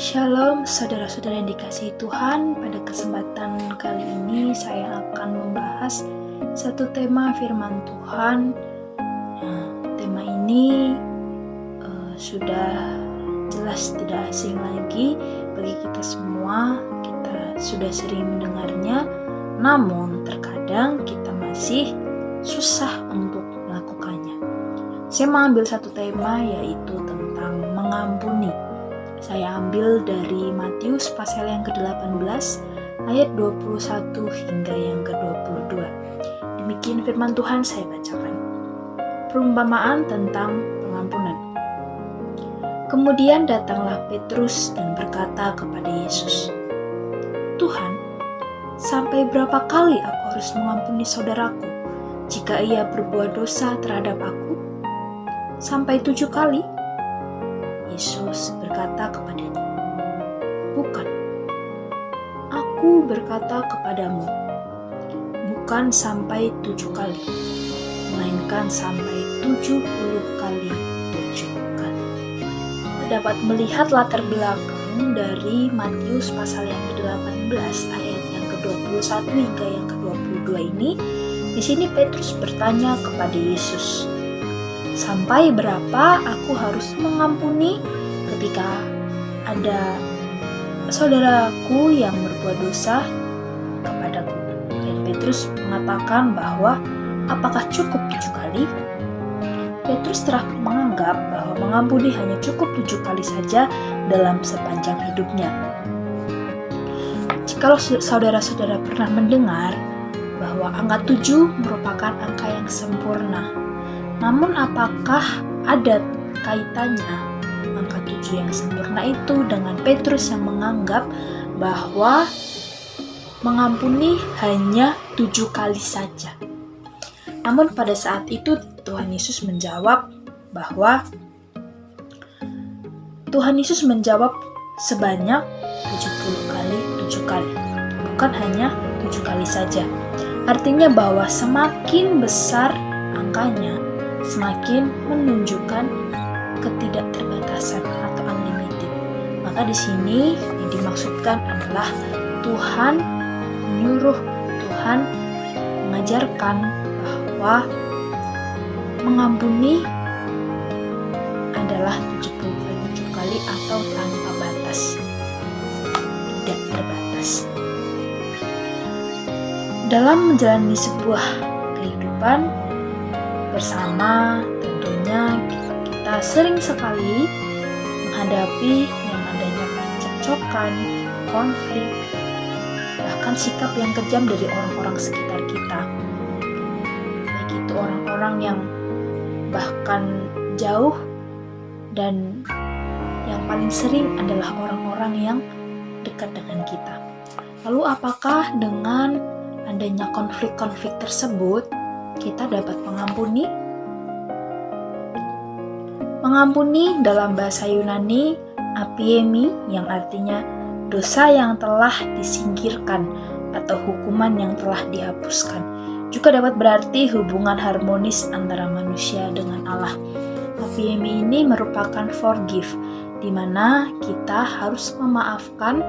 Shalom saudara-saudara yang dikasihi Tuhan. Pada kesempatan kali ini saya akan membahas satu tema firman Tuhan. Tema ini sudah jelas tidak asing lagi bagi kita semua. Kita sudah sering mendengarnya, namun terkadang kita masih susah untuk melakukannya. Saya mengambil satu tema, yaitu tentang mengampuni. Saya ambil dari Matius pasal yang ke-18 ayat 21 hingga yang ke-22. Demikian firman Tuhan, saya bacakan. Perumpamaan tentang pengampunan. Kemudian datanglah Petrus dan berkata kepada Yesus, "Tuhan, sampai berapa kali aku harus mengampuni saudaraku jika ia berbuat dosa terhadap aku? Sampai 7 kali?" Yesus berkata kepadanya, "Bukan, aku berkata kepadamu, bukan sampai 7 kali, melainkan sampai 70 kali 7 kali." Kita dapat melihat latar belakang dari Matius pasal yang ke-18 ayat yang ke-21 hingga yang ke-22 ini. Di sini Petrus bertanya kepada Yesus, "Sampai berapa aku harus mengampuni ketika ada saudaraku yang berbuat dosa kepadaku?" Dan Petrus mengatakan bahwa apakah cukup 7 kali? Petrus telah menganggap bahwa mengampuni hanya cukup 7 kali saja dalam sepanjang hidupnya. Jikalau saudara-saudara pernah mendengar bahwa angka 7 merupakan angka yang sempurna, namun apakah ada kaitannya angka 7 yang sempurna itu dengan Petrus yang menganggap bahwa mengampuni hanya 7 kali saja? Namun pada saat itu Tuhan Yesus menjawab bahwa sebanyak 70 kali 7 kali, bukan hanya 7 kali saja. Artinya bahwa semakin besar angkanya, semakin menunjukkan ketidakterbatasan atau unlimited. Maka di sini yang dimaksudkan adalah Tuhan mengajarkan bahwa mengampuni adalah 70 kali atau tanpa batas, tidak terbatas. Dalam menjalani sebuah kehidupan bersama, tentunya kita sering sekali menghadapi yang adanya percekcokan, konflik, bahkan sikap yang kejam dari orang-orang sekitar kita. Baik itu orang-orang yang bahkan jauh, dan yang paling sering adalah orang-orang yang dekat dengan kita. Lalu apakah dengan adanya konflik-konflik tersebut kita dapat mengampuni? Mengampuni dalam bahasa Yunani apiemi, yang artinya dosa yang telah disingkirkan atau hukuman yang telah dihapuskan. Juga dapat berarti hubungan harmonis antara manusia dengan Allah. Apiemi ini merupakan forgive, di mana kita harus memaafkan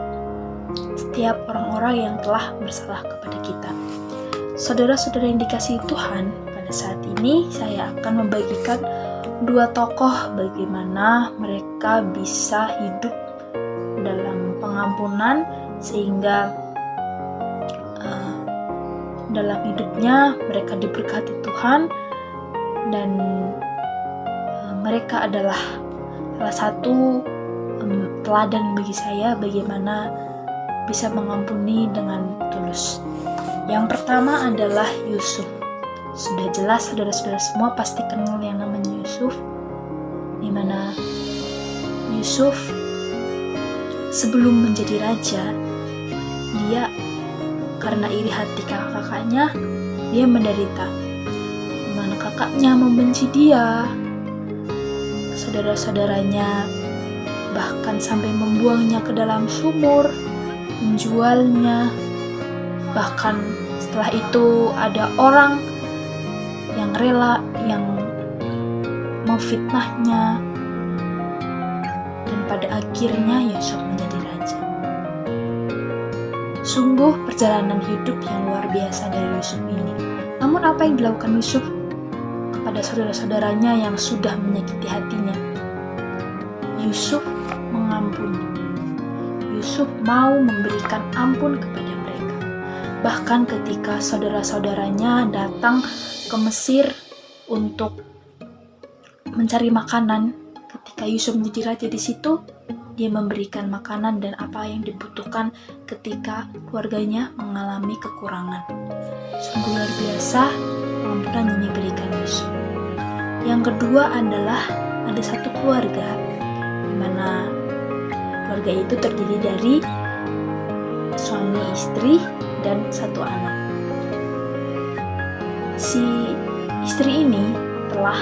setiap orang-orang yang telah bersalah kepada kita. Saudara-saudara yang dikasihi Tuhan, pada saat ini saya akan membagikan 2 tokoh bagaimana mereka bisa hidup dalam pengampunan, sehingga dalam hidupnya mereka diberkati Tuhan, dan mereka adalah salah satu teladan bagi saya bagaimana bisa mengampuni dengan tulus. Yang pertama adalah Yusuf. Sudah jelas saudara-saudara semua pasti kenal yang namanya Yusuf, di mana Yusuf sebelum menjadi raja, dia karena iri hati kakak-kakaknya, dia menderita, di mana kakaknya membenci dia, saudara-saudaranya bahkan sampai membuangnya ke dalam sumur, menjualnya. Bahkan setelah itu ada orang yang rela yang memfitnahnya, dan pada pada akhirnya Yusuf menjadi raja. Sungguh perjalanan hidup yang luar biasa dari Yusuf ini. Namun apa yang dilakukan Yusuf kepada saudara-saudaranya yang sudah menyakiti hatinya? Yusuf mengampuni. Yusuf mau memberikan ampun kepada mereka. Bahkan ketika saudara-saudaranya datang ke Mesir untuk mencari makanan, ketika Yusuf menjadi raja di situ, dia memberikan makanan dan apa yang dibutuhkan ketika keluarganya mengalami kekurangan. Sungguh luar biasa pengampunan yang diberikan Yusuf. Yang kedua adalah ada satu keluarga di mana keluarga itu terdiri dari suami istri dan satu anak. Si istri ini telah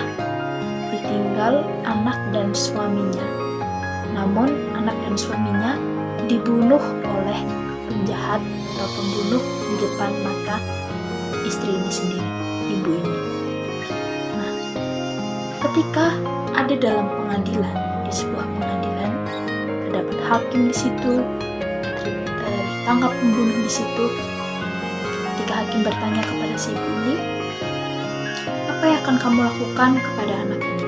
ditinggal anak dan suaminya. Namun anak dan suaminya dibunuh oleh penjahat atau pembunuh di depan mata istri ini sendiri, ibu ini. Nah, ketika ada dalam pengadilan, di sebuah pengadilan, terdapat hakim di situ, tertangkap pembunuh di situ. Ketika hakim bertanya kepada si ibu ini, apa yang akan kamu lakukan kepada anak ini?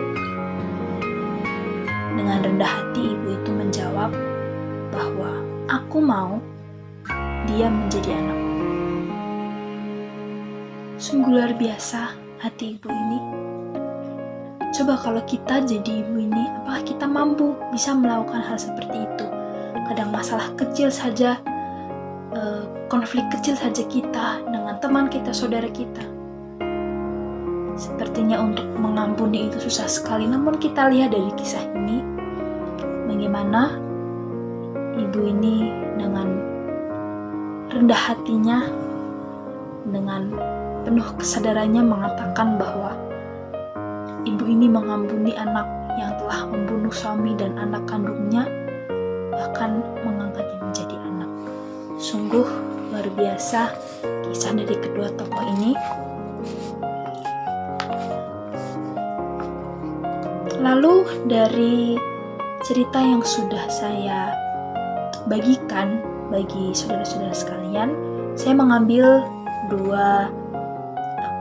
Dengan rendah hati ibu itu menjawab bahwa aku mau dia menjadi anakku. Sungguh luar biasa hati ibu ini. Coba kalau kita jadi ibu ini, apakah kita mampu bisa melakukan hal seperti itu? Kadang masalah kecil saja, konflik kecil saja kita dengan teman kita, saudara kita. Sepertinya untuk mengampuni itu susah sekali. Namun kita lihat dari kisah ini, bagaimana ibu ini dengan rendah hatinya, dengan penuh kesadarannya mengatakan bahwa ibu ini mengampuni anak yang telah membunuh suami dan anak kandungnya, bahkan mengangkatnya menjadi anak. Sungguh luar biasa kisah dari kedua tokoh ini. Lalu dari cerita yang sudah saya bagikan bagi saudara-saudara sekalian, saya mengambil 2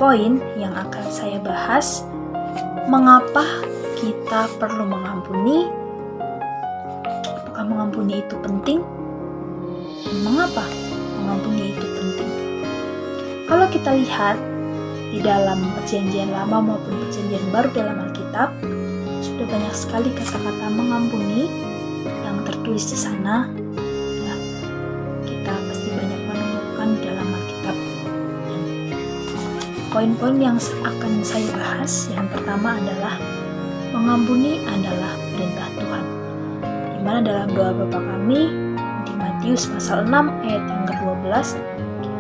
poin yang akan saya bahas. Mengapa kita perlu mengampuni? Apakah mengampuni itu penting? Dan mengapa mengampuni itu penting? Kalau kita lihat di dalam Perjanjian Lama maupun Perjanjian Baru dalam Alkitab, sudah banyak sekali kata-kata mengampuni yang tertulis di sana. Ya, kita pasti banyak menemukan dalam Alkitab. Dan poin-poin yang akan saya bahas, yang pertama adalah mengampuni adalah perintah Tuhan. Di mana dalam doa Bapa kami di Matius pasal 6 ayat yang ke-12,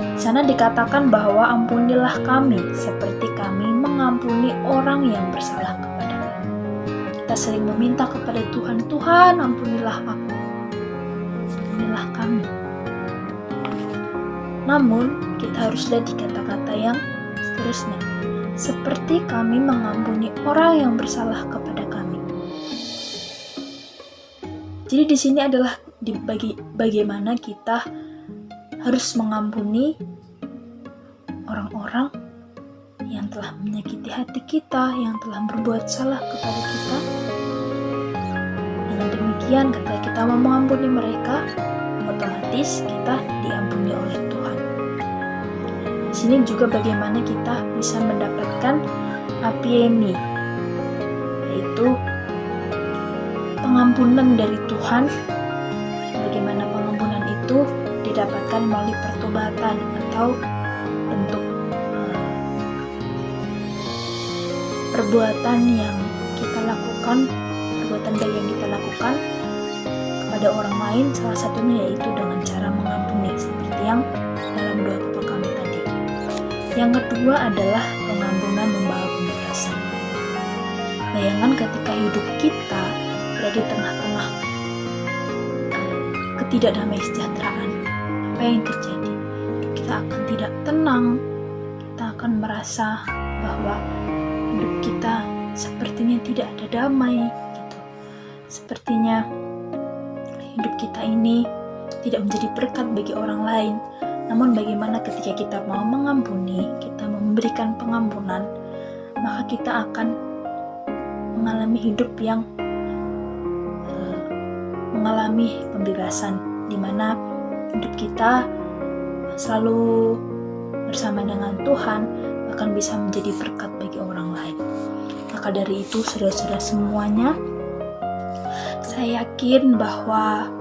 di sana dikatakan bahwa ampunilah kami seperti kami mengampuni orang yang bersalah kepada kami. Kita sering meminta kepada Tuhan, Tuhan ampunilah aku, ampunilah kami. Namun kita harus lihat di kata-kata yang seterusnya, seperti kami mengampuni orang yang bersalah kepada kami. Jadi di sini adalah bagaimana kita harus mengampuni orang-orang yang telah menyakiti hati kita, yang telah berbuat salah kepada kita. Dengan demikian, ketika kita mau mengampuni mereka, otomatis kita diampuni oleh Tuhan. Di sini juga bagaimana kita bisa mendapatkan apiemi, yaitu pengampunan dari Tuhan. Bagaimana pengampunan itu didapatkan melalui pertobatan atau bentuk perbuatan yang kita lakukan, perbuatan baik yang kita lakukan kepada orang lain, salah satunya yaitu dengan cara mengampuni seperti yang dalam doa Bapa kami tadi. Yang kedua adalah pengampunan membawa pembebasan. Bayangkan ketika hidup kita berada di tengah-tengah ketidakdamaian sejahteraan, apa yang terjadi? Kita akan tidak tenang, kita akan merasa bahwa hidup kita sepertinya tidak ada damai gitu. Sepertinya hidup kita ini tidak menjadi berkat bagi orang lain. Namun bagaimana ketika kita mau mengampuni, kita memberikan pengampunan, maka kita akan mengalami hidup yang mengalami pembebasan, di mana hidup kita selalu bersama dengan Tuhan, bahkan bisa menjadi berkat bagi orang lain. Maka dari itu, saudara-saudara semuanya, saya yakin bahwa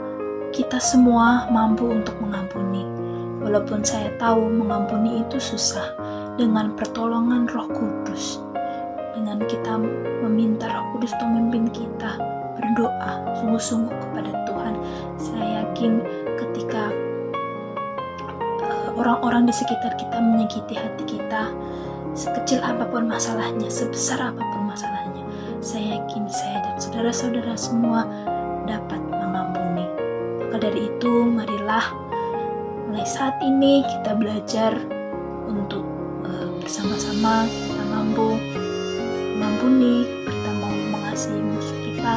kita semua mampu untuk mengampuni. Walaupun saya tahu mengampuni itu susah, dengan pertolongan Roh Kudus, dengan kita meminta Roh Kudus untuk memimpin kita, berdoa sungguh-sungguh kepada Tuhan, saya yakin ketika orang-orang di sekitar kita menyakiti hati kita, sekecil apapun masalahnya, sebesar apapun masalahnya, saya yakin saya dan saudara-saudara semua dapat mengampuni. Maka dari itu, marilah mulai saat ini kita belajar untuk bersama-sama kita mampu mengampuni, kita mau mengasihi musuh kita,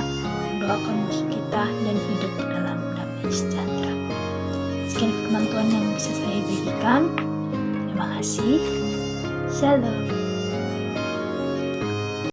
mendoakan musuh kita, dan hidup dalam damai sejahtera. Sekian firman Tuhan yang bisa saya bagikan. Terima kasih. Shalom.